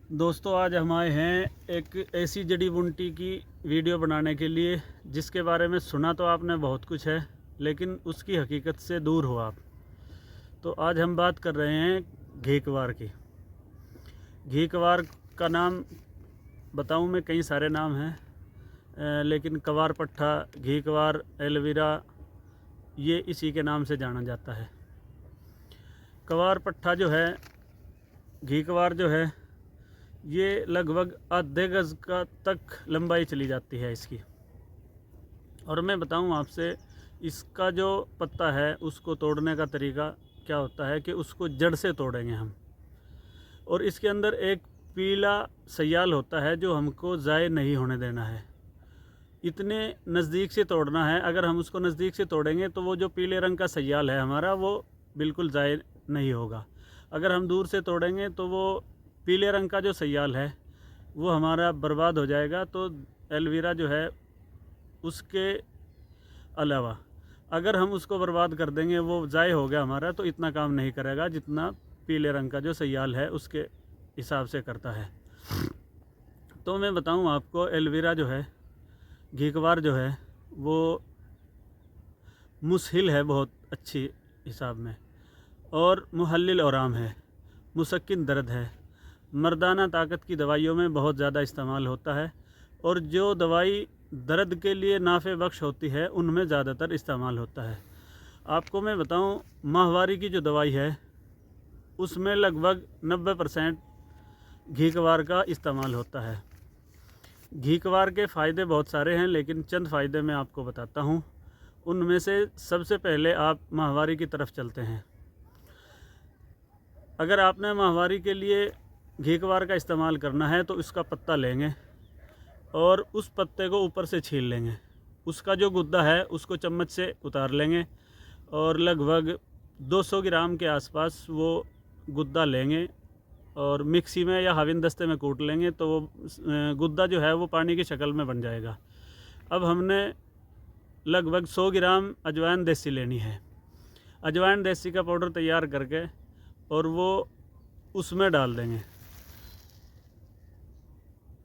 दोस्तों, आज हम आए हैं एक ऐसी जड़ी बूटी की वीडियो बनाने के लिए जिसके बारे में सुना तो आपने बहुत कुछ है, लेकिन उसकी हकीकत से दूर हो आप। तो आज हम बात कर रहे हैं घीकवार की। घीकवार का नाम बताऊं मैं, कई सारे नाम हैं, लेकिन कवार पट्ठा, घीकवार, एलोवेरा, ये इसी के नाम से जाना जाता है। कवार पट्ठा जो है, घीकवार जो है, ये लगभग आधे गज़ का तक लंबाई चली जाती है इसकी। और मैं बताऊं आपसे, इसका जो पत्ता है उसको तोड़ने का तरीका क्या होता है कि उसको जड़ से तोड़ेंगे हम। और इसके अंदर एक पीला सयाल होता है जो हमको ज़ाय नहीं होने देना है। इतने नज़दीक से तोड़ना है। अगर हम उसको नज़दीक से तोड़ेंगे तो वो जो पीले रंग का सयाल है हमारा, वो बिल्कुल ज़ाय नहीं होगा। अगर हम दूर से तोड़ेंगे तो वो पीले रंग का जो सयाल है वो हमारा बर्बाद हो जाएगा। तो एलोवेरा जो है उसके अलावा अगर हम उसको बर्बाद कर देंगे, वो ज़ाय हो गया हमारा, तो इतना काम नहीं करेगा जितना पीले रंग का जो सयाल है उसके हिसाब से करता है। तो मैं बताऊं आपको, एलोवेरा जो है, घीकवार जो है, वो मुसहिल है बहुत अच्छी हिसाब में, और मुहल्लिल औराम है, मुसक्किन दर्द है, मर्दाना ताकत की दवाइयों में बहुत ज़्यादा इस्तेमाल होता है। और जो दवाई दर्द के लिए नाफ़े बख्श होती है उनमें ज़्यादातर इस्तेमाल होता है। आपको मैं बताऊं, माहवारी की जो दवाई है उसमें लगभग 90% घीकवार का इस्तेमाल होता है। घीकवार के फ़ायदे बहुत सारे हैं, लेकिन चंद फ़ायदे मैं आपको बताता हूं। उनमें से सबसे पहले आप माहवारी की तरफ चलते हैं। अगर आपने माहवारी के लिए घीकवार का इस्तेमाल करना है तो इसका पत्ता लेंगे और उस पत्ते को ऊपर से छील लेंगे। उसका जो गुद्दा है उसको चम्मच से उतार लेंगे और लगभग 200 ग्राम के आसपास वो गुद्दा लेंगे और मिक्सी में या हाविन दस्ते में कूट लेंगे, तो वो गुद्दा जो है वो पानी की शक्ल में बन जाएगा। अब हमने लगभग 100 ग्राम अजवाइन देसी लेनी है। अजवाइन देसी का पाउडर तैयार करके और वो उसमें डाल देंगे।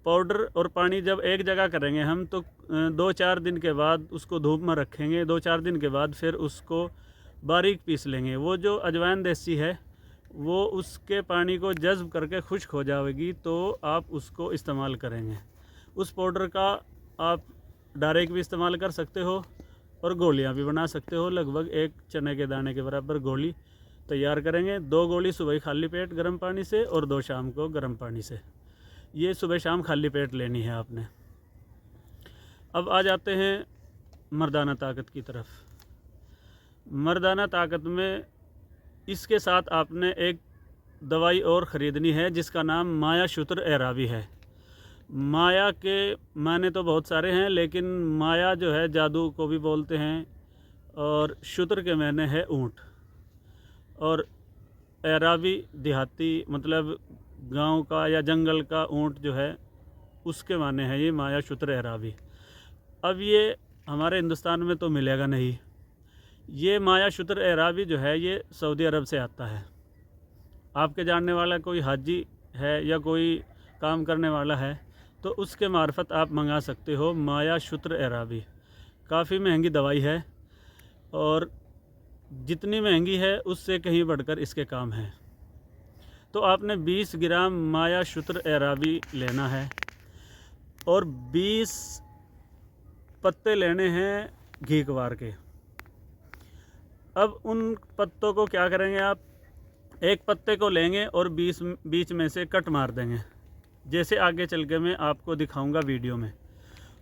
पाउडर और पानी जब एक जगह करेंगे हम, तो 2-4 दिन के बाद उसको धूप में रखेंगे। 2-4 दिन के बाद फिर उसको बारीक पीस लेंगे। वो जो अजवाइन देसी है वो उसके पानी को जज़्ब करके खुश्क हो जाएगी, तो आप उसको इस्तेमाल करेंगे। उस पाउडर का आप डायरेक्ट भी इस्तेमाल कर सकते हो और गोलियां भी बना सकते हो। लगभग एक चने के दाने के बराबर गोली तैयार करेंगे। 2 गोली सुबह खाली पेट गर्म पानी से और 2 शाम को गर्म पानी से। ये सुबह शाम खाली पेट लेनी है आपने। अब आ जाते हैं मर्दाना ताकत की तरफ। मर्दाना ताकत में इसके साथ आपने एक दवाई और ख़रीदनी है जिसका नाम माया शुत्र एरावी है। माया के माने तो बहुत सारे हैं, लेकिन माया जो है जादू को भी बोलते हैं, और शुत्र के माने है ऊँट, और एरावी देहाती मतलब गांव का या जंगल का ऊँट जो है उसके माने हैं ये माया शुत्र एरावी। अब ये हमारे हिंदुस्तान में तो मिलेगा नहीं। ये माया शुत्र एरावी जो है ये सऊदी अरब से आता है। आपके जानने वाला कोई हाजी है या कोई काम करने वाला है तो उसके मार्फत आप मंगा सकते हो माया शुत्र एरावी। काफ़ी महंगी दवाई है, और जितनी महंगी है उससे कहीं बढ़कर इसके काम है। तो आपने 20 ग्राम माया शुत्र एरावी लेना है और 20 पत्ते लेने हैं घीकवार के। अब उन पत्तों को क्या करेंगे आप, एक पत्ते को लेंगे और बीच में से कट मार देंगे, जैसे आगे चल के मैं आपको दिखाऊंगा वीडियो में।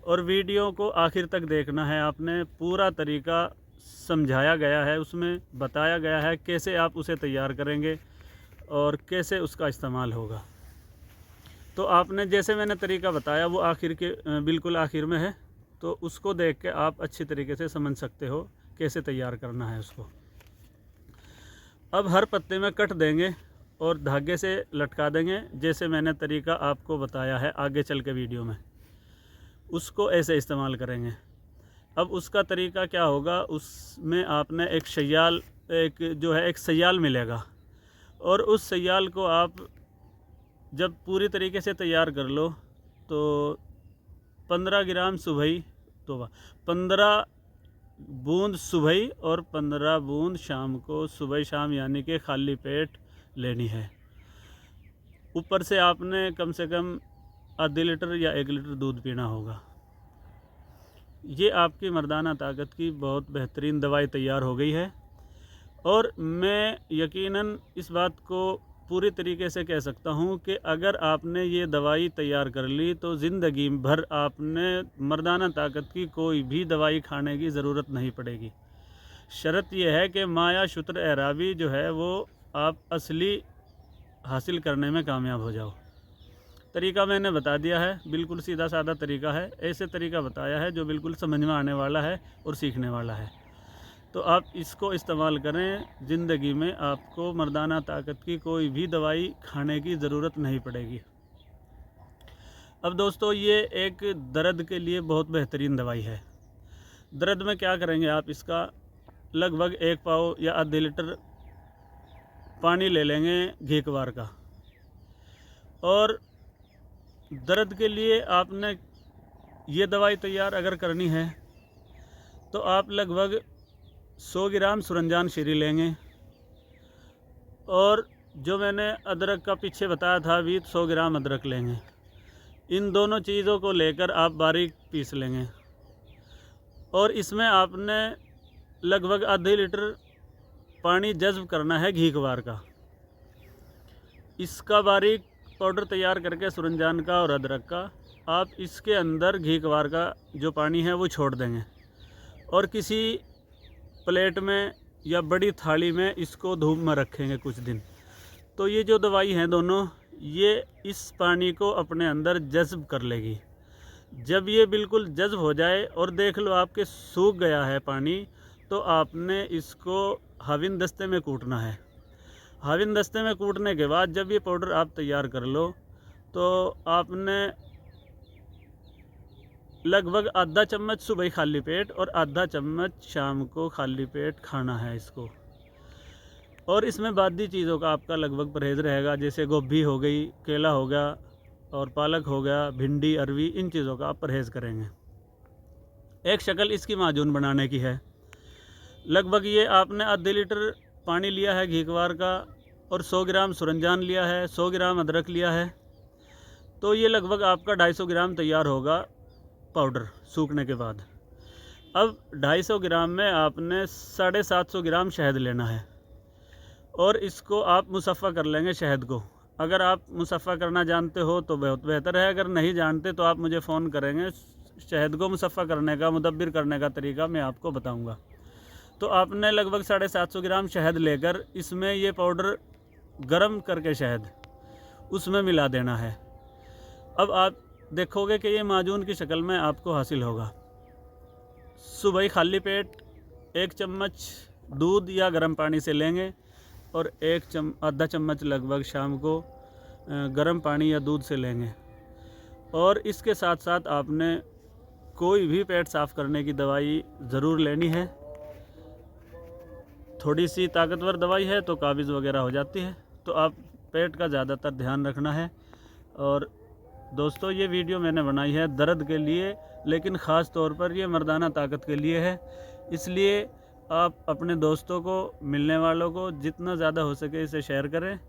और वीडियो को आखिर तक देखना है आपने। पूरा तरीका समझाया गया है, उसमें बताया गया है कैसे आप उसे तैयार करेंगे और कैसे उसका इस्तेमाल होगा। तो आपने जैसे मैंने तरीका बताया वो आखिर के बिल्कुल आखिर में है, तो उसको देख के आप अच्छी तरीके से समझ सकते हो कैसे तैयार करना है उसको। अब हर पत्ते में कट देंगे और धागे से लटका देंगे, जैसे मैंने तरीका आपको बताया है आगे चल के वीडियो में। उसको ऐसे इस्तेमाल करेंगे। अब उसका तरीका क्या होगा, उसमें आपने एक सयाल मिलेगा, और उस सयाल को आप जब पूरी तरीके से तैयार कर लो तो 15 ग्राम सुबह, तो 15 बूंद सुबह और 15 बूंद शाम को, सुबह शाम यानी कि खाली पेट लेनी है। ऊपर से आपने कम से कम आधे लीटर या 1 लीटर दूध पीना होगा। ये आपकी मर्दाना ताकत की बहुत बेहतरीन दवाई तैयार हो गई है। और मैं यकीनन इस बात को पूरी तरीके से कह सकता हूँ कि अगर आपने ये दवाई तैयार कर ली तो ज़िंदगी भर आपने मर्दाना ताकत की कोई भी दवाई खाने की ज़रूरत नहीं पड़ेगी। शर्त यह है कि माया शुत्र एराबी जो है वो आप असली हासिल करने में कामयाब हो जाओ। तरीका मैंने बता दिया है, बिल्कुल सीधा साधा तरीका है। ऐसे तरीका बताया है जो बिल्कुल समझ में आने वाला है और सीखने वाला है। तो आप इसको इस्तेमाल करें, ज़िंदगी में आपको मर्दाना ताकत की कोई भी दवाई खाने की ज़रूरत नहीं पड़ेगी। अब दोस्तों, ये एक दर्द के लिए बहुत बेहतरीन दवाई है। दर्द में क्या करेंगे आप, इसका लगभग 1 पाव या आधे लीटर पानी ले लेंगे घीकवार का। और दर्द के लिए आपने ये दवाई तैयार अगर करनी है तो आप लगभग 100 ग्राम सुरंजान शीरी लेंगे। और जो मैंने अदरक का पीछे बताया था भी, 100 ग्राम अदरक लेंगे। इन दोनों चीज़ों को लेकर आप बारीक पीस लेंगे। और इसमें आपने लगभग आधे लीटर पानी जज्ब करना है घीकवार का। इसका बारीक पाउडर तैयार करके सुरंजान का और अदरक का आप इसके अंदर घीकवार का जो पानी है वो छोड़ देंगे। और किसी प्लेट में या बड़ी थाली में इसको धूप में रखेंगे कुछ दिन। तो ये जो दवाई है दोनों, ये इस पानी को अपने अंदर जज्ब कर लेगी। जब ये बिल्कुल जज्ब हो जाए और देख लो आपके सूख गया है पानी, तो आपने इसको हाविन दस्ते में कूटना है। हाविन दस्ते में कूटने के बाद जब ये पाउडर आप तैयार कर लो तो आपने लगभग आधा चम्मच सुबह खाली पेट और आधा चम्मच शाम को खाली पेट खाना है इसको। और इसमें बादी चीज़ों का आपका लगभग परहेज़ रहेगा, जैसे गोभी हो गई, केला हो गया और पालक हो गया, भिंडी, अरवी, इन चीज़ों का आप परहेज़ करेंगे। एक शक्ल इसकी माजून बनाने की है। लगभग ये आपने आधे लीटर पानी लिया है घीकवार का और 100 ग्राम सुरंजान लिया है, 100 ग्राम अदरक लिया है। तो ये लगभग आपका 250 ग्राम तैयार होगा पाउडर सूखने के बाद। अब 250 ग्राम में आपने 750 ग्राम शहद लेना है और इसको आप मुसफ़ा कर लेंगे शहद को। अगर आप मुसफ़ा करना जानते हो तो बहुत बेहतर है, अगर नहीं जानते तो आप मुझे फ़ोन करेंगे, शहद को मुसफ़ा करने का, मुदब्बिर करने का तरीका मैं आपको बताऊंगा। तो आपने लगभग 750 ग्राम शहद लेकर इसमें ये पाउडर गरम करके शहद उसमें मिला देना है। अब आप देखोगे कि ये माजून की शक्ल में आपको हासिल होगा। सुबह खाली पेट 1 चम्मच दूध या गर्म पानी से लेंगे और आधा चम्मच लगभग शाम को गर्म पानी या दूध से लेंगे। और इसके साथ साथ आपने कोई भी पेट साफ़ करने की दवाई ज़रूर लेनी है। थोड़ी सी ताकतवर दवाई है तो काबिज़ वगैरह हो जाती है, तो आप पेट का ज़्यादातर ध्यान रखना है। और दोस्तों, ये वीडियो मैंने बनाई है दर्द के लिए, लेकिन ख़ास तौर पर ये मर्दाना ताकत के लिए है। इसलिए आप अपने दोस्तों को, मिलने वालों को जितना ज़्यादा हो सके इसे शेयर करें,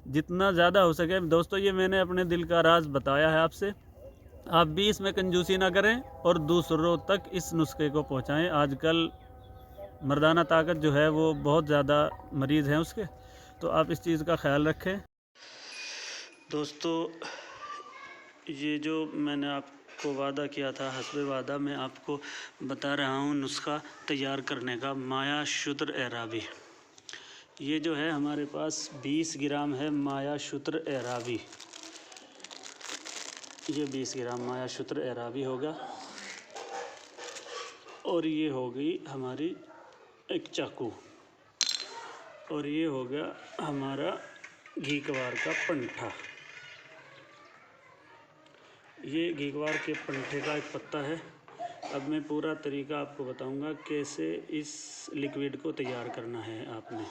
जितना ज़्यादा हो सके। दोस्तों, ये मैंने अपने दिल का राज बताया है आपसे। आप भी इसमें कंजूसी ना करें और दूसरों तक इस नुस्खे को पहुँचाएँ। आजकल मर्दाना ताकत जो है वो बहुत ज़्यादा मरीज़ हैं उसके, तो आप इस चीज़ का ख्याल रखें। दोस्तों, ये जो मैंने आपको वादा किया था, हस्बे वादा मैं आपको बता रहा हूँ नुस्खा तैयार करने का, माया शुत्र एराबी। ये जो है हमारे पास 20 ग्राम है माया शुत्र एराबी। ये 20 ग्राम माया शुत्र एराबी होगा। और ये हो गई हमारी एक चाकू, और ये हो गया हमारा घीकवार का पंठा। ये घीकवार के पंठे का एक पत्ता है। अब मैं पूरा तरीका आपको बताऊंगा कैसे इस लिक्विड को तैयार करना है आपने।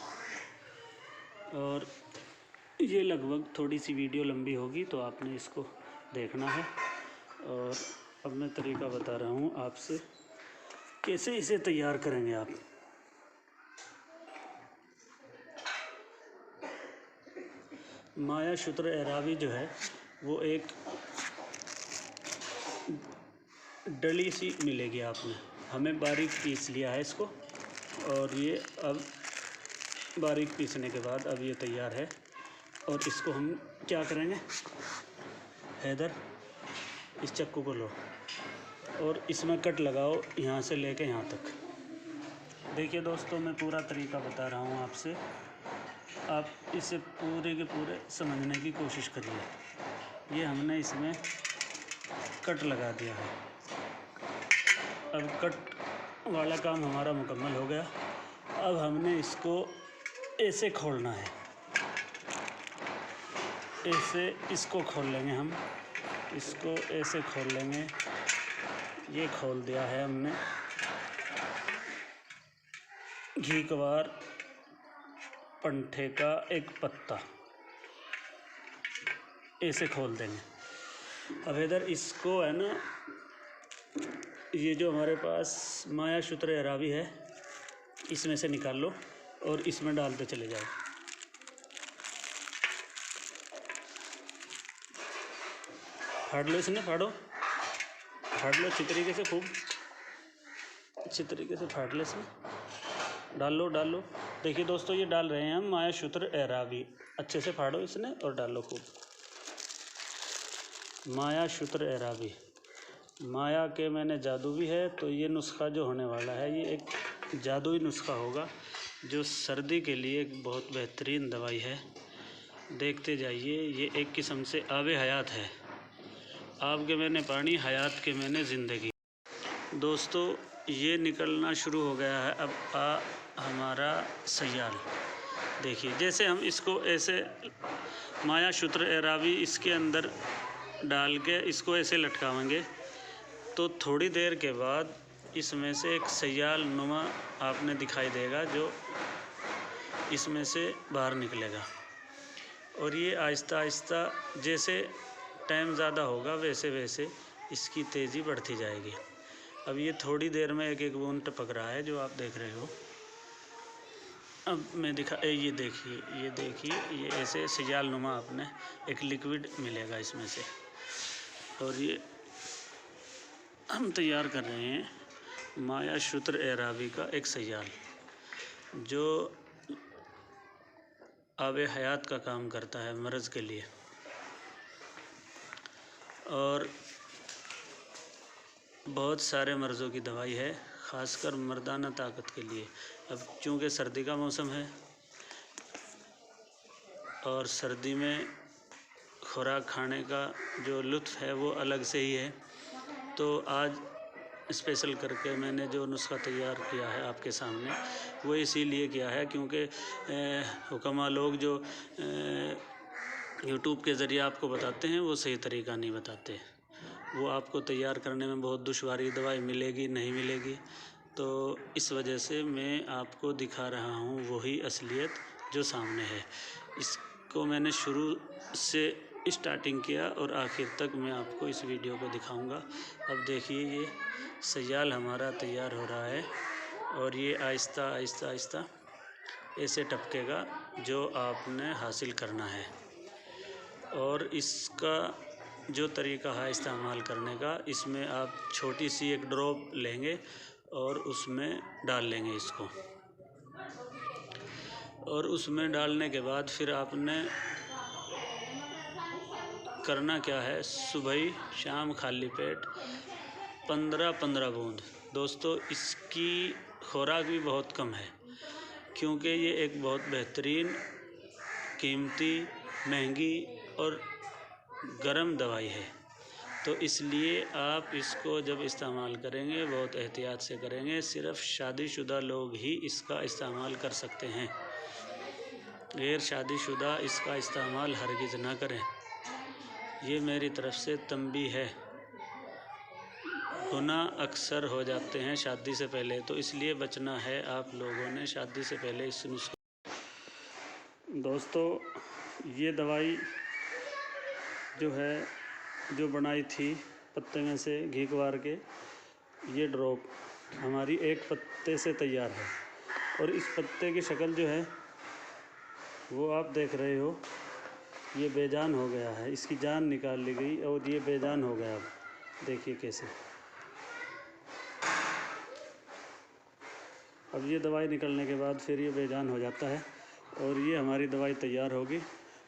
और ये लगभग थोड़ी सी वीडियो लंबी होगी तो आपने इसको देखना है। और अब मैं तरीका बता रहा हूँ आपसे कैसे इसे तैयार करेंगे आप। माया शुत्र एरावी जो है वो एक डली सी मिलेगी आपने। हमें बारीक पीस लिया है इसको, और ये अब बारीक पीसने के बाद अब ये तैयार है। और इसको हम क्या करेंगे, हैदर इस चक्कू को लो और इसमें कट लगाओ यहाँ से लेके यहाँ तक। देखिए दोस्तों, मैं पूरा तरीका बता रहा हूँ आपसे, आप इसे पूरे के पूरे समझने की कोशिश करिए। ये हमने इसमें कट लगा दिया है। अब कट वाला काम हमारा मुकम्मल हो गया। अब हमने इसको ऐसे खोलना है, ऐसे इसको खोल लेंगे हम, इसको ऐसे खोल लेंगे। ये खोल दिया है हमने। घी कवार पंठे का एक पत्ता ऐसे खोल देंगे। अब इधर इसको है ना, ये जो हमारे पास माया शुत्र एरावी है इसमें से निकाल लो और इसमें डालते चले जाओ। फाड़ लो, इसने फाड़ लो अच्छी तरीके से, खूब अच्छी तरीके से फाड़ लो इसमें। डाल लो। देखिए दोस्तों, ये डाल रहे हैं हम माया शुत्र एरावी। अच्छे से फाड़ो इसने और डालो खूब। माया शुत्र एरावी, माया के मैंने जादू भी है, तो ये नुस्खा जो होने वाला है ये एक जादुई नुस्खा होगा जो सर्दी के लिए एक बहुत बेहतरीन दवाई है। देखते जाइए, ये एक किस्म से आबे हयात है। आब के मैंने पानी, हयात के मैंने ज़िंदगी। दोस्तों, ये निकलना शुरू हो गया है अब हमारा सयाल। देखिए, जैसे हम इसको ऐसे माया शुत्र एरावी इसके अंदर डाल के इसको ऐसे लटकावेंगे तो थोड़ी देर के बाद इसमें से एक सयाल नुमा आपने दिखाई देगा जो इसमें से बाहर निकलेगा। और ये आहिस्ता आहिस्ता जैसे टाइम ज़्यादा होगा वैसे वैसे इसकी तेज़ी बढ़ती जाएगी। अब ये थोड़ी देर में एक एक बूंद टपक रहा है जो आप देख रहे हो। अब मैं ये देखिए ये ऐसे सयाल नुमा आपने एक लिक्विड मिलेगा इसमें से। और ये हम तैयार कर रहे हैं माया शुत्र एरावी का एक सयाल जो आबे हयात का काम करता है मर्ज़ के लिए और बहुत सारे मर्ज़ों की दवाई है, ख़ासकर मर्दाना ताकत के लिए। अब चूँकि सर्दी का मौसम है और सर्दी में खुराक खाने का जो लुत्फ़ है वो अलग से ही है, तो आज स्पेशल करके मैंने जो नुस्खा तैयार किया है आपके सामने वो इसीलिए किया है क्योंकि हुक्मा लोग जो यूट्यूब के ज़रिए आपको बताते हैं वो सही तरीका नहीं बताते। वो आपको तैयार करने में बहुत दुश्वारी, दवाई मिलेगी नहीं मिलेगी, तो इस वजह से मैं आपको दिखा रहा हूँ वही असलियत जो सामने है। इसको मैंने शुरू से स्टार्टिंग किया और आखिर तक मैं आपको इस वीडियो को दिखाऊंगा। अब देखिए, ये सयाल हमारा तैयार हो रहा है और ये आहिस्ता आहिस्ता आहिस्ता ऐसे टपकेगा जो आपने हासिल करना है। और इसका जो तरीका है इस्तेमाल करने का, इसमें आप छोटी सी एक ड्रॉप लेंगे और उसमें डाल लेंगे इसको। और उसमें डालने के बाद फिर आपने करना क्या है, सुबह शाम खाली पेट 15-15 बूंद। दोस्तों, इसकी खुराक भी बहुत कम है क्योंकि ये एक बहुत बेहतरीन, कीमती, महंगी और गर्म दवाई है, तो इसलिए आप इसको जब इस्तेमाल करेंगे बहुत एहतियात से करेंगे। सिर्फ़ शादीशुदा लोग ही इसका इस्तेमाल कर सकते हैं, गैर शादीशुदा इसका इस्तेमाल हरगिज़ ना करें। ये मेरी तरफ़ से तंबीह है। गुनाह अक्सर हो जाते हैं शादी से पहले, तो इसलिए बचना है आप लोगों ने शादी से पहले इस नुस्खे। दोस्तों, ये दवाई जो है, जो बनाई थी पत्ते में से घी कुंवार के, ये ड्रॉप हमारी एक पत्ते से तैयार है। और इस पत्ते की शक्ल जो है वो आप देख रहे हो, ये बेजान हो गया है, इसकी जान निकाल ली गई और ये बेजान हो गया। अब देखिए कैसे, अब ये दवाई निकलने के बाद फिर ये बेजान हो जाता है और ये हमारी दवाई तैयार होगी।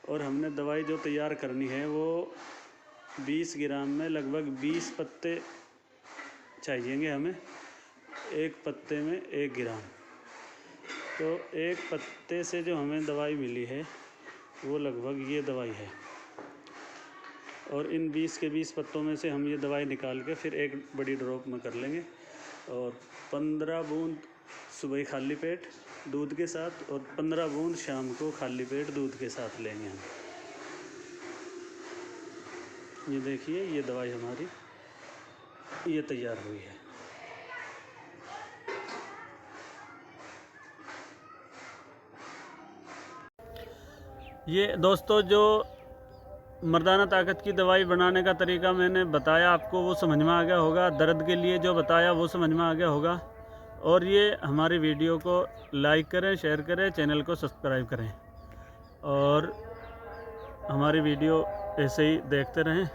और हमने दवाई जो तैयार करनी है वो 20 ग्राम में लगभग 20 पत्ते चाहिएंगे हमें, एक पत्ते में 1 ग्राम। तो एक पत्ते से जो हमें दवाई मिली है वो लगभग ये दवाई है। और इन 20 के 20 पत्तों में से हम ये दवाई निकाल के फिर एक बड़ी ड्रॉप में कर लेंगे और 15 बूंद सुबह खाली पेट दूध के साथ और 15 बूंद शाम को खाली पेट दूध के साथ लेंगे हम। ये देखिए, ये दवाई हमारी ये तैयार हुई है। ये दोस्तों जो मर्दाना ताकत की दवाई बनाने का तरीका मैंने बताया आपको, वो समझ में आ गया होगा। दर्द के लिए जो बताया वो समझ में आ गया होगा। और ये हमारी वीडियो को लाइक करें, शेयर करें, चैनल को सब्सक्राइब करें और हमारी वीडियो ऐसे ही देखते रहें।